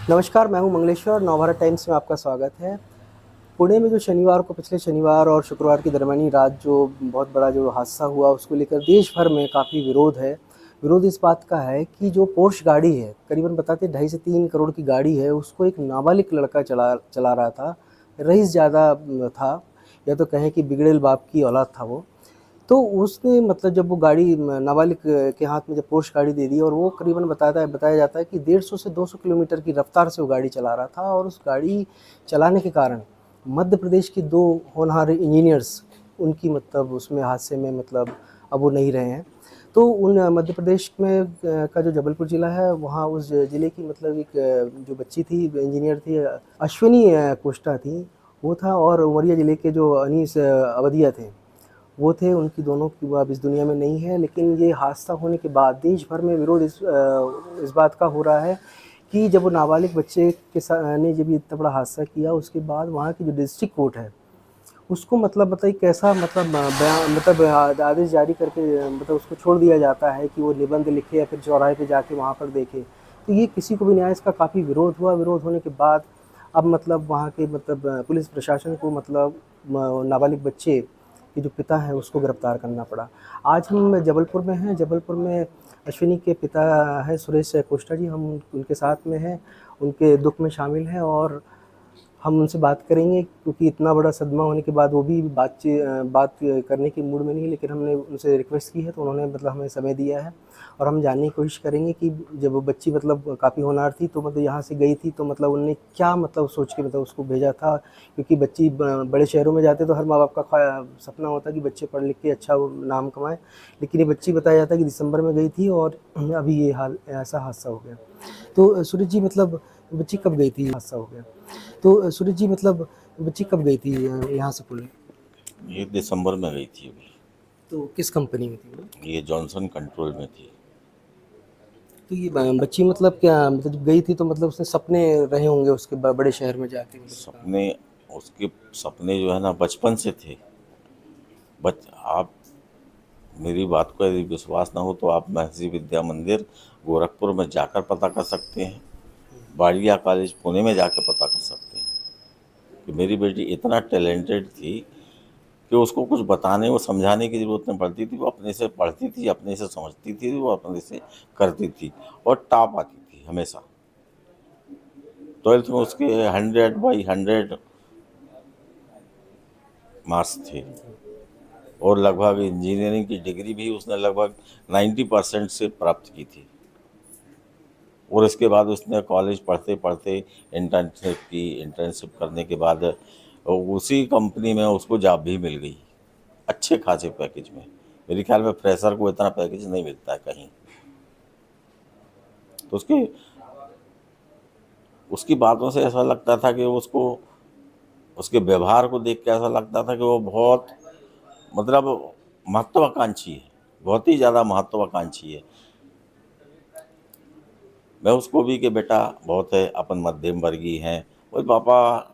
नमस्कार, मैं हूं मंगलेश्वर। नवभारत टाइम्स में आपका स्वागत है। पुणे में जो शनिवार को पिछले शनिवार और शुक्रवार की दरमियानी रात जो बहुत बड़ा जो हादसा हुआ, उसको लेकर देश भर में काफ़ी विरोध है। विरोध इस बात का है कि जो पोर्श गाड़ी है, करीबन बताते 2.5 से 3 करोड़ की गाड़ी है, उसको एक नाबालिग लड़का चला चला रहा था। रईस ज़्यादा था, या तो कहें कि बिगड़ैल बाप की औलाद था वो। तो उसने मतलब जब वो गाड़ी नाबालिग के हाथ में जब पोर्श गाड़ी दे दी, और वो करीबन बताया जाता है कि 150 से 200 किलोमीटर की रफ्तार से वो गाड़ी चला रहा था, और उस गाड़ी चलाने के कारण मध्य प्रदेश के 2 होनहार इंजीनियर्स, उनकी मतलब उसमें हादसे में मतलब अब वो नहीं रहे हैं। तो उन मध्य प्रदेश में का जो जबलपुर ज़िला है, वहाँ उस ज़िले की मतलब एक जो बच्ची थी, इंजीनियर थी, अश्विनी कोष्टा थी, वो था, और उमरिया ज़िले के जो अनीस अवधिया थे, वो थे। उनकी दोनों की वो अब इस दुनिया में नहीं है। लेकिन ये हादसा होने के बाद देश भर में विरोध इस बात का हो रहा है कि जब वो नाबालिग बच्चे के साथ ने जब ये इतना बड़ा हादसा किया, उसके बाद वहाँ की जो डिस्ट्रिक्ट कोर्ट है, उसको मतलब बताइए कैसा मतलब बयान मतलब आदेश जारी करके मतलब उसको छोड़ दिया जाता है कि वो निबंध लिखे या फिर चौराहे पे जाके वहाँ पर देखे। तो ये किसी को भी न्याय, इसका काफ़ी विरोध हुआ। विरोध होने के बाद अब मतलब वहाँ के मतलब पुलिस प्रशासन को मतलब नाबालिग बच्चे के जो पिता हैं उसको गिरफ्तार करना पड़ा। आज हम जबलपुर में हैं। जबलपुर में अश्विनी के पिता हैं सुरेश कोष्टा जी, हम उनके साथ में हैं, उनके दुख में शामिल हैं, और हम उनसे बात करेंगे, क्योंकि इतना बड़ा सदमा होने के बाद वो भी बात करने के मूड में नहीं है। लेकिन हमने उनसे रिक्वेस्ट की है, तो उन्होंने मतलब हमें समय दिया है, और हम जानने की कोशिश करेंगे कि जब वो बच्ची मतलब काफ़ी होनहार थी, तो मतलब यहाँ से गई थी, तो मतलब उन्होंने क्या मतलब सोच के मतलब उसको भेजा था। क्योंकि बच्ची बड़े शहरों में जाते तो हर माँ बाप का सपना होता है कि बच्चे पढ़ लिख के अच्छा वो नाम कमाएं। लेकिन ये बच्ची बताया जाता है कि दिसंबर में गई थी, और अभी ये हाल ऐसा हादसा हो गया। तो सूरज जी मतलब बच्ची कब गई थी, हादसा हो गया? तो सूरज जी मतलब बच्ची कब गई थी यहाँ से पुणे? ये दिसंबर में गई थी अभी। तो किस कंपनी में थी वो? ये जॉनसन कंट्रोल में थी। तो ये बच्ची मतलब क्या मतलब जब गई थी, तो मतलब उसने सपने रहे होंगे उसके बड़े शहर में जाके मतलब काम। सपने उसके सपने जो है ना बचपन से थे। बच आप मेरी बात को यदि विश्वास ना हो तो आप महर्षि विद्या मंदिर गोरखपुर में जाकर पता कर सकते हैं। बाड़िया कॉलेज पुणे में जाकर पता कर सकते हैं कि मेरी बेटी इतना टैलेंटेड थी कि उसको कुछ बताने और समझाने की ज़रूरत नहीं पड़ती थी। वो अपने से पढ़ती थी, अपने से समझती थी, वो अपने से करती थी और टॉप आती थी हमेशा। 12th में उसके 100/100 मार्क्स थे और लगभग इंजीनियरिंग की डिग्री भी उसने लगभग 90% से प्राप्त की थी। और इसके बाद उसने कॉलेज पढ़ते पढ़ते इंटर्नशिप की। इंटर्नशिप करने के बाद उसी कंपनी में उसको जॉब भी मिल गई, अच्छे खासे पैकेज में। मेरे ख्याल में फ्रेशर को इतना पैकेज नहीं मिलता है कहीं। तो उसकी उसकी बातों से ऐसा लगता था कि उसको, उसके व्यवहार को देख के ऐसा लगता था कि वो बहुत मतलब महत्वाकांक्षी है, बहुत ही ज़्यादा महत्वाकांक्षी है। मैं उसको भी कि बेटा बहुत है, अपन मध्यम वर्गीय हैं, और पापा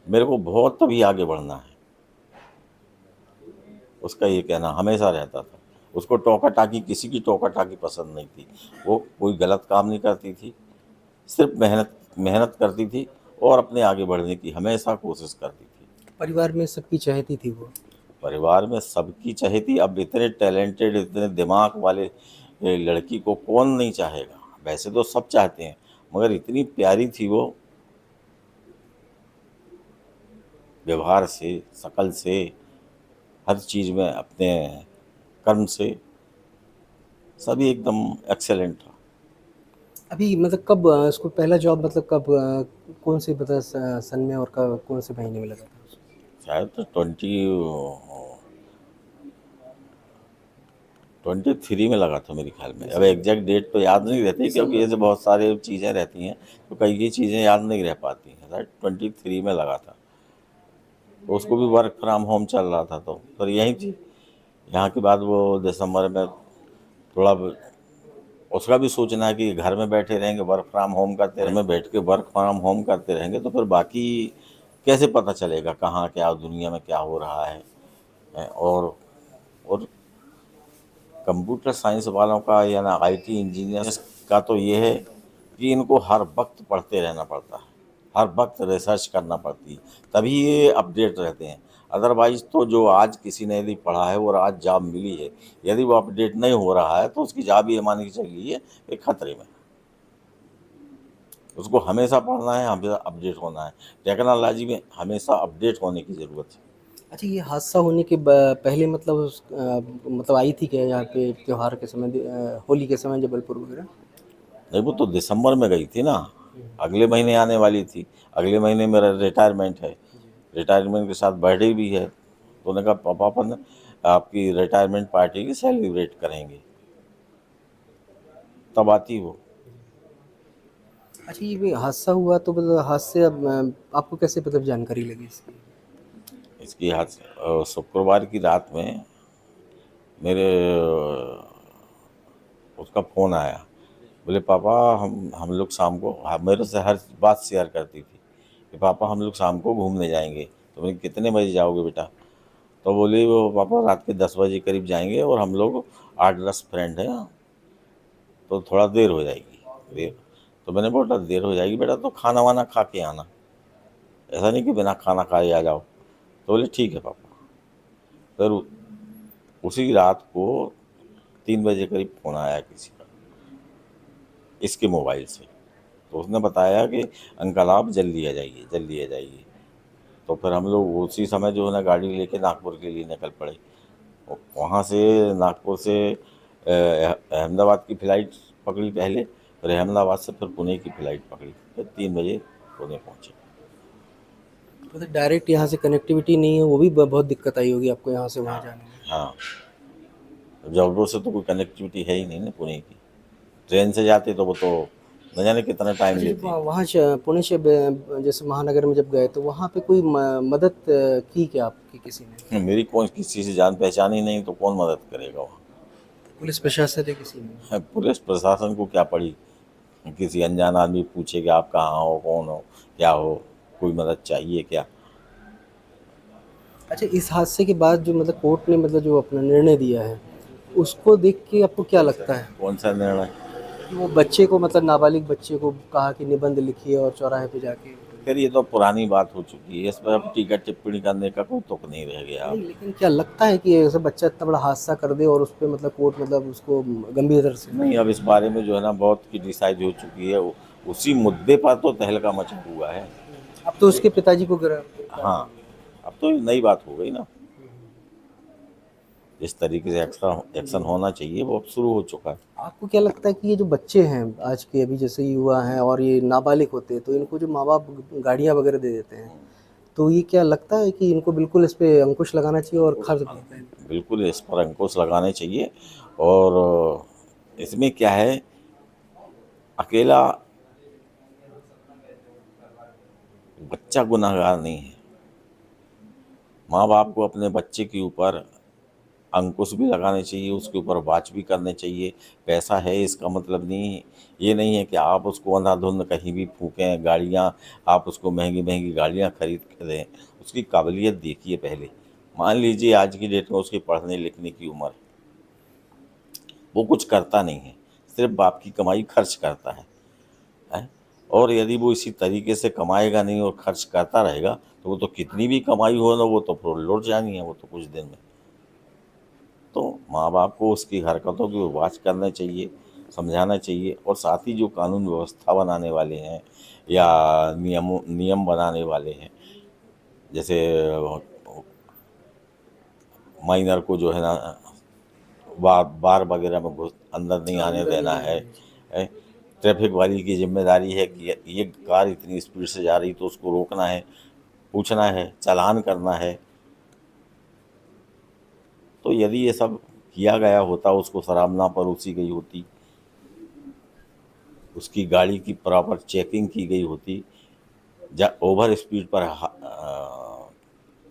मेरे को बहुत तभी आगे बढ़ना है, उसका ये कहना हमेशा रहता था। उसको टोका टाकी, किसी की टोका टाकी पसंद नहीं थी। वो कोई गलत काम नहीं करती थी, सिर्फ मेहनत मेहनत करती थी और अपने आगे बढ़ने की हमेशा कोशिश करती थी। परिवार में सबकी चहेती थी वो। परिवार में सबकी चहेती। अब इतने टैलेंटेड, इतने दिमाग वाले लड़की को कौन नहीं चाहेगा? वैसे तो सब चाहते हैं, मगर इतनी प्यारी थी वो, व्यवहार से, शकल से, हर चीज़ में, अपने कर्म से, सभी एकदम एक्सेलेंट था। अभी मतलब कब उसको पहला जॉब मतलब कब कौन से मतलब सन में, और कब कौन से महीने में लगा था उसको? शायद तो 23 में लगा था मेरे ख्याल में। अब एग्जैक्ट डेट तो याद नहीं रहती, क्योंकि ऐसे बहुत सारे चीज़ें रहती हैं तो कई कई चीज़ें याद नहीं रह पाती हैं। शायद 23 में लगा था। तो उसको भी वर्क फ्रॉम होम चल रहा था, तो फिर यहीं थी। यहाँ के बाद वो दिसंबर में थोड़ा उसका भी सोचना है कि घर में बैठे रहेंगे, वर्क फ्रॉम होम करते रहेंगे, घर में बैठ के वर्क फ्रॉम होम करते रहेंगे तो फिर बाकी कैसे पता चलेगा कहाँ क्या दुनिया में क्या हो रहा है। और कंप्यूटर साइंस वालों का या ना आईटी इंजीनियर्स का तो ये है कि इनको हर वक्त पढ़ते रहना पड़ता है, हर वक्त रिसर्च करना पड़ती है, तभी ये अपडेट रहते हैं। अदरवाइज तो जो आज किसी ने यदि पढ़ा है और आज जॉब मिली है, यदि वो अपडेट नहीं हो रहा है तो उसकी जॉब ये मान के चलिए कि खतरे में। उसको हमेशा पढ़ना है, हमेशा अपडेट होना है। टेक्नोलॉजी में हमेशा अपडेट होने की ज़रूरत है। अच्छा, ये हादसा होने के पहले मतलब मतलब आई थी क्या यहाँ पे त्योहार के समय, होली के समय जबलपुर वगैरह? नहीं, वो तो दिसंबर में गई थी ना, अगले महीने आने वाली थी। अगले महीने मेरा रिटायरमेंट है, जी। रिटायरमेंट के साथ बर्थडे भी है। तो उन्होंने कहा पापा अपन आपकी रिटायरमेंट पार्टी की सेलिब्रेट करेंगे, तब आती वो। अच्छा, ये भी हादसा हुआ तो मतलब हादसे अब आपको कैसे मतलब जानकारी लगी इसकी? इसकी शुक्रवार की रात में मेरे उसका फ़ोन आया। बोले पापा हम लोग शाम को, मेरे से हर बात शेयर करती थी कि पापा हम लोग शाम को घूमने जाएंगे। तो मैं कितने बजे जाओगे बेटा? तो बोले वो पापा रात के 10 बजे करीब जाएंगे और हम लोग 8-10 फ्रेंड हैं, तो थोड़ा देर हो जाएगी। देर तो मैंने बोला देर हो जाएगी बेटा तो खाना वाना खा के आना, ऐसा नहीं कि बिना खाना खाए आ जाओ। तो बोले ठीक है पापा। फिर उसी रात को 3 बजे करीब फ़ोन आया किसी का, इसके मोबाइल से। तो उसने बताया कि अंकल आप जल्दी आ जाइए, जल्दी आ जाइए। तो फिर हम लोग उसी समय जो है ना गाड़ी लेके नागपुर के लिए निकल पड़े। वहाँ से नागपुर से अहमदाबाद की फ़्लाइट पकड़ी पहले, फिर अहमदाबाद से फिर पुणे की फ़्लाइट पकड़ी, फिर 3 बजे पुणे पहुँचे। मतलब डायरेक्ट यहाँ से कनेक्टिविटी नहीं है, वो भी बहुत दिक्कत आई होगी आपको यहाँ से वहाँ जाने में। हाँ, जबलपुर से तो कोई कनेक्टिविटी है ही नहीं ना पुणे की। ट्रेन से जाते तो वो तो न जाने कितना टाइम अच्छा, जब लेती। वहाँ पुणे से जैसे महानगर में जब गए तो वहाँ पे कोई मदद की क्या आपकी किसी ने? मेरी कौन किसी से जान पहचान ही नहीं तो कौन मदद करेगा वहाँ। पुलिस प्रशासन है किसी ने? पुलिस प्रशासन को क्या पड़ी, किसी अनजान आदमी पूछे कि आप कहाँ हो, कौन हो, क्या हो, कोई मदद चाहिए क्या। अच्छा, इस हादसे के बाद जो मतलब कोर्ट ने मतलब जो अपना निर्णय दिया है, उसको देख के आपको क्या लगता है? कौन सा निर्णय? कि वो बच्चे को मतलब नाबालिग बच्चे को कहा कि निबंध लिखिए और चौराहे पे जाके। फिर ये तो पुरानी बात हो चुकी है, इस पर अब टीका टिप्पणी करने का कोई तुक नहीं रह गया नहीं, अब। लेकिन क्या लगता है कि ऐसा बच्चा इतना बड़ा हादसा कर दे और उस पे मतलब कोर्ट मतलब उसको गंभीरता से ले? नहीं, अब इस बारे में जो है ना बहुत की डिसाइड हो चुकी है। उसी मुद्दे पर तो तहलका मचा हुआ है। अब तो उसके पिताजी को गिरफ्तार हाँ, कर लिया। अब तो नई बात हो गई ना। जिस तरीके से एक्शन होना चाहिए वो अब शुरू हो चुका है। आपको क्या लगता है कि ये जो बच्चे हैं आज के, अभी जैसे युवा हैं और ये नाबालिग होते हैं, तो इनको जो माँ बाप गाड़ियाँ वगैरह दे देते हैं, तो ये क्या लगता है कि इनको बिल्कुल इस पे अंकुश लगाना चाहिए और खर्च बिल्कुल इस पर अंकुश लगाने चाहिए। और इसमें क्या है, अकेला बच्चा गुनहगार नहीं है। माँ बाप को अपने बच्चे के ऊपर अंकुश भी लगाने चाहिए, उसके ऊपर वाच भी करने चाहिए। पैसा है इसका मतलब नहीं, ये नहीं है कि आप उसको अंधाधुंध कहीं भी फूकें गाड़ियाँ, आप उसको महंगी महंगी गाड़ियाँ खरीद के दें। उसकी काबिलियत देखिए पहले। मान लीजिए आज की डेट में उसकी पढ़ने लिखने की उम्र है, वो कुछ करता नहीं है, सिर्फ बाप की कमाई खर्च करता है। और यदि वो इसी तरीके से कमाएगा नहीं और खर्च करता रहेगा तो वो तो कितनी भी कमाई हो ना, वो तो फिर लौट जानी है वो तो कुछ दिन में। तो माँ बाप को उसकी हरकतों की वाच करना चाहिए, समझाना चाहिए। और साथ ही जो कानून व्यवस्था बनाने वाले हैं या नियम बनाने वाले हैं, जैसे माइनर को जो है ना बार वगैरह में घुस अंदर नहीं आने देना है। ट्रैफिक वाली की जिम्मेदारी है कि ये कार इतनी स्पीड से जा रही तो उसको रोकना है, पूछना है, चालान करना है। तो यदि ये सब किया गया होता, उसको शराब ना परोसी गई होती, उसकी गाड़ी की प्रॉपर चेकिंग की गई होती, ओवर स्पीड पर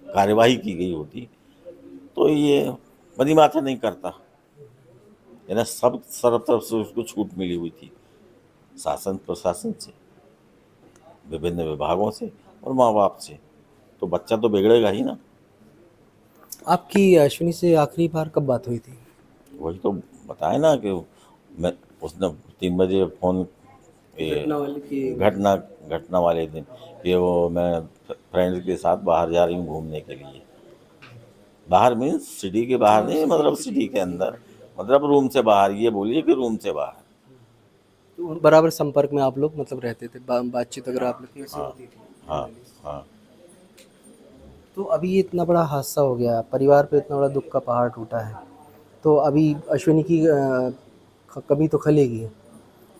कार्यवाही की गई होती, तो ये बड़ी बातें नहीं करता। है ना, सब सर्व तरफ से उसको छूट मिली हुई थी, शासन प्रशासन से, विभिन्न विभागों से और माँ बाप से। तो बच्चा तो बिगड़ेगा ही ना। आपकी अश्विनी से आखिरी बार कब बात हुई थी? वही तो बताया ना कि मैं उसने 3 बजे फ़ोन ये घटना वाले की घटना वाले दिन कि वो मैं फ्रेंड्स के साथ बाहर जा रही हूँ घूमने के लिए। बाहर मीन्स सिटी के बाहर नहीं, मतलब सिटी के अंदर, मतलब रूम से बाहर, ये बोलिए कि रूम से बाहर। तो बराबर संपर्क में आप लोग मतलब रहते थे, बातचीत अगर आप लोग की ऐसी हाँ होती थी? हाँ हाँ। तो अभी ये इतना बड़ा हादसा हो गया, परिवार पे इतना बड़ा दुख का पहाड़ टूटा है, तो अभी अश्विनी की कमी तो खलेगी।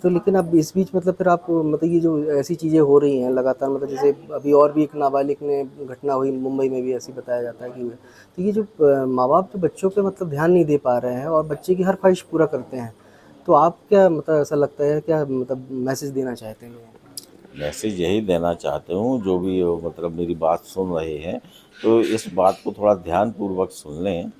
तो लेकिन अब इस बीच मतलब फिर आप मतलब ये जो ऐसी चीज़ें हो रही हैं लगातार, मतलब जैसे अभी और भी एक नाबालिग ने घटना हुई मुंबई में भी, ऐसी बताया जाता है कि हुई। तो ये जो माँ बाप जो बच्चों पे मतलब ध्यान नहीं दे पा रहे हैं और बच्चे की हर ख्वाहिश पूरा करते हैं, तो आप क्या मतलब ऐसा लगता है, क्या मतलब मैसेज देना चाहते हैं लोगों को? मैसेज यही देना चाहते हूँ, जो भी मतलब मेरी बात सुन रहे हैं तो इस बात को थोड़ा ध्यानपूर्वक सुन लें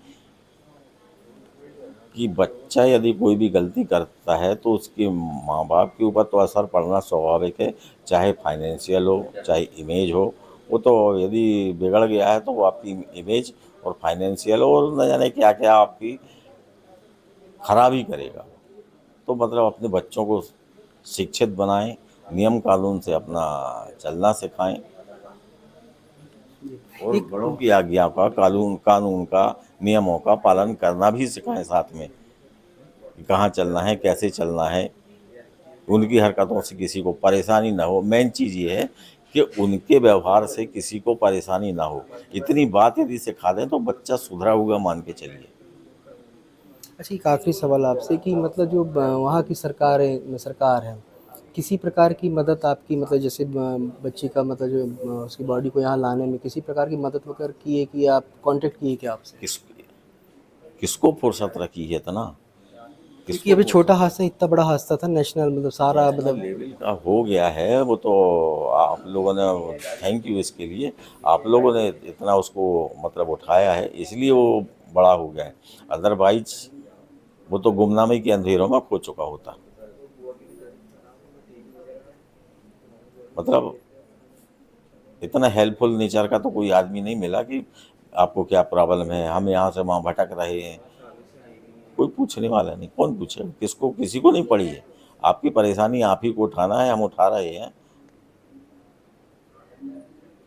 कि बच्चा यदि कोई भी गलती करता है तो उसके माँ बाप के ऊपर तो असर पड़ना स्वाभाविक है, चाहे फाइनेंशियल हो चाहे इमेज हो। वो तो यदि बिगड़ गया है तो वो आपकी इमेज और फाइनेंशियल और न जाने क्या क्या आपकी खराब ही करेगा। तो मतलब अपने बच्चों को शिक्षित बनाएं, नियम कानून से अपना चलना सिखाएं और एक बड़ों की आज्ञा का, कानून कानून का, नियमों का पालन करना भी सिखाएं साथ में, कि कहाँ चलना है, कैसे चलना है, उनकी हरकतों से किसी को परेशानी ना हो। मेन चीज़ ये है कि उनके व्यवहार से किसी को परेशानी ना हो। इतनी बात यदि सिखा दें तो बच्चा सुधरा हुआ मान के चलिए। अच्छा, एक आखिरी सवाल आपसे कि मतलब जो वहाँ की सरकार है, किसी प्रकार की मदद आपकी मतलब जैसे बच्ची का मतलब जो उसकी बॉडी को यहाँ लाने में किसी प्रकार की मदद वगैरह की है, कि आप कांटेक्ट किए क्या आपसे? किस किसको फुर्सत रखी है इतना, क्योंकि किसको अभी छोटा फुर्सत? हादसा, इतना बड़ा हादसा था नेशनल, मतलब सारा नेशनल मतलब लेवल का हो गया है वो तो। आप लोगों ने, थैंक यू इसके लिए, आप लोगों ने इतना उसको मतलब उठाया है इसलिए वो बड़ा हो गया है। अदरवाइज वो तो गुमनामी के अंधेरों में खो चुका होता। मतलब इतना हेल्पफुल नेचर का तो कोई आदमी नहीं मिला कि आपको क्या प्रॉब्लम है, हम यहाँ से वहाँ भटक रहे हैं, कोई पूछने वाला नहीं। कौन पूछे, किसको, किसी को नहीं पड़ी है। आपकी परेशानी आप ही को उठाना है, हम उठा रहे हैं।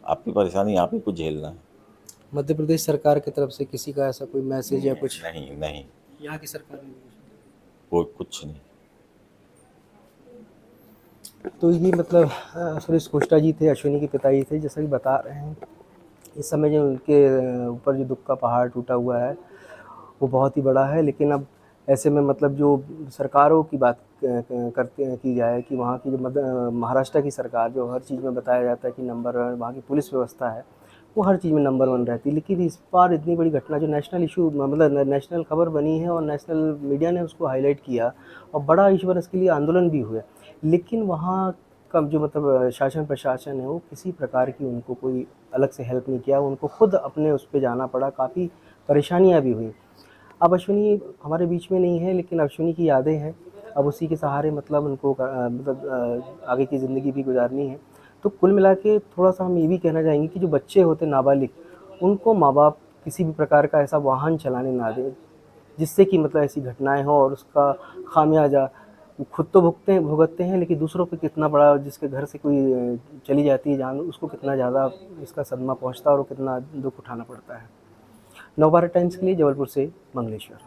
आपकी परेशानी आप ही को झेलना है। मध्य प्रदेश सरकार की तरफ से किसी का ऐसा कोई मैसेज या कुछ? नहीं नहीं, यहाँ की सरकार ने? कोई कुछ नहीं। तो ये मतलब सुरेश कोष्टा जी थे, अश्विनी के पिताजी थे, जैसा कि बता रहे हैं इस समय जो उनके ऊपर जो दुख का पहाड़ टूटा हुआ है वो बहुत ही बड़ा है। लेकिन अब ऐसे में मतलब जो सरकारों की बात करते की जाए कि वहाँ की जो महाराष्ट्र की सरकार, जो हर चीज़ में बताया जाता है कि नंबर 1, वहाँ की पुलिस व्यवस्था है वो हर चीज़ में नंबर 1 रहती है। लेकिन इस बार इतनी बड़ी घटना जो नेशनल इशू मतलब नेशनल खबर बनी है और नेशनल मीडिया ने उसको हाईलाइट किया और बड़ा इशू बना, इसके लिए आंदोलन भी हुए, लेकिन वहाँ का जो मतलब शासन प्रशासन है वो किसी प्रकार की उनको कोई अलग से हेल्प नहीं किया, उनको खुद अपने उस पे जाना पड़ा, काफ़ी परेशानियाँ भी हुई। अब अश्विनी हमारे बीच में नहीं है, लेकिन अश्विनी की यादें हैं, अब उसी के सहारे मतलब उनको मतलब आगे की ज़िंदगी भी गुजारनी है। तो कुल मिला के थोड़ा-सा हम ये भी कहना चाहेंगे कि जो बच्चे होते हैं नाबालिग, उनको माँ-बाप किसी भी प्रकार का ऐसा वाहन चलाने ना दें, जिससे कि मतलब ऐसी घटनाएँ हों और उसका खामियाजा खुद तो भुगतते हैं, लेकिन दूसरों पे कितना बड़ा, जिसके घर से कोई चली जाती है जान, उसको कितना ज़्यादा इसका सदमा पहुँचता है और कितना दुःख उठाना पड़ता है। नवभारत टाइम्स के लिए जबलपुर से मंगलेश्वर।